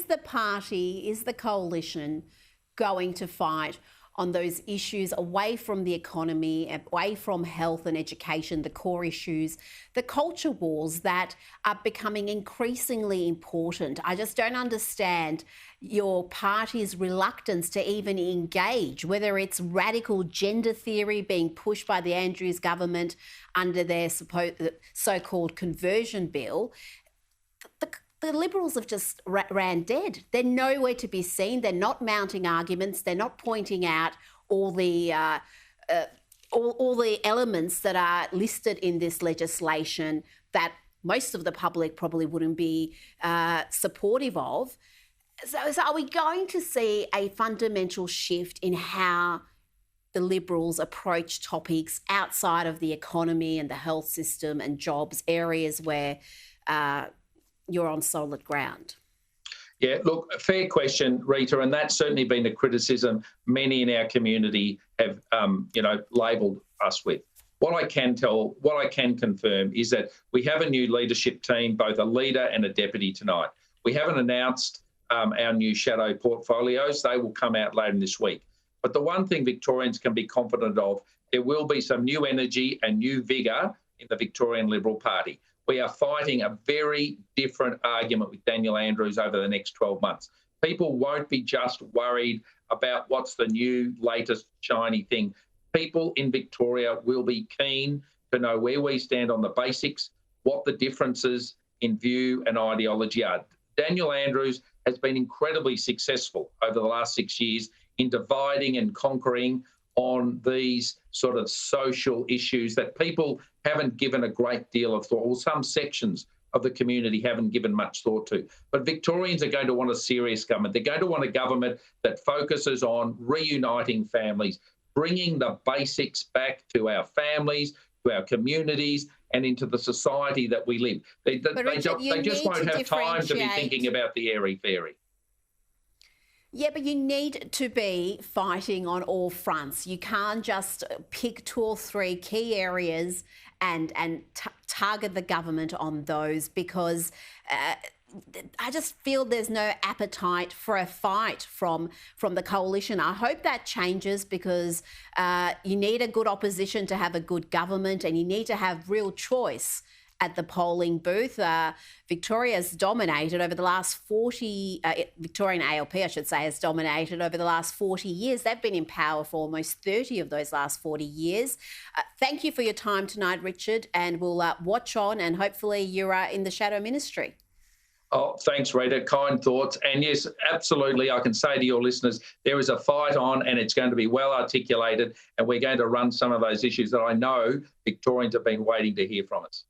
the party, is the coalition going to fight on those issues away from the economy, away from health and education, the core issues, the culture wars that are becoming increasingly important? I just don't understand your party's reluctance to even engage, whether it's radical gender theory being pushed by the Andrews government under their so-called conversion bill. The Liberals have just ran dead. They're nowhere to be seen. They're not mounting arguments. They're not pointing out all the elements that are listed in this legislation that most of the public probably wouldn't be supportive of. So are we going to see a fundamental shift in how the Liberals approach topics outside of the economy and the health system and jobs, areas where you're on solid ground? Yeah, look, a fair question, Rita, and that's certainly been a criticism many in our community have, labelled us with. What I can confirm is that we have a new leadership team, both a leader and a deputy tonight. We haven't announced our new shadow portfolios. They will come out later this week. But the one thing Victorians can be confident of, there will be some new energy and new vigour in the Victorian Liberal Party. We are fighting a very different argument with Daniel Andrews over the next 12 months. People won't be just worried about what's the new, latest, shiny thing. People in Victoria will be keen to know where we stand on the basics, what the differences in view and ideology are. Daniel Andrews has been incredibly successful over the last 6 years in dividing and conquering on these sort of social issues that people haven't given a great deal of thought, or some sections of the community haven't given much thought to. But Victorians are going to want a serious government. They're going to want a government that focuses on reuniting families, bringing the basics back to our families, to our communities, and into the society that we live. They just won't have time to be thinking about the airy-fairy. Yeah, but you need to be fighting on all fronts. You can't just pick 2 or 3 key areas and target the government on those, because I just feel there's no appetite for a fight from the coalition. I hope that changes, because you need a good opposition to have a good government, and you need to have real choice at the polling booth. Victoria's dominated over the last 40, Victorian ALP, I should say, has dominated over the last 40 years. They've been in power for almost 30 of those last 40 years. Thank you for your time tonight, Richard, and we'll watch on, and hopefully you're in the shadow ministry. Oh, thanks, Rita. Kind thoughts. And yes, absolutely, I can say to your listeners, there is a fight on, and it's going to be well articulated, and we're going to run some of those issues that I know Victorians have been waiting to hear from us.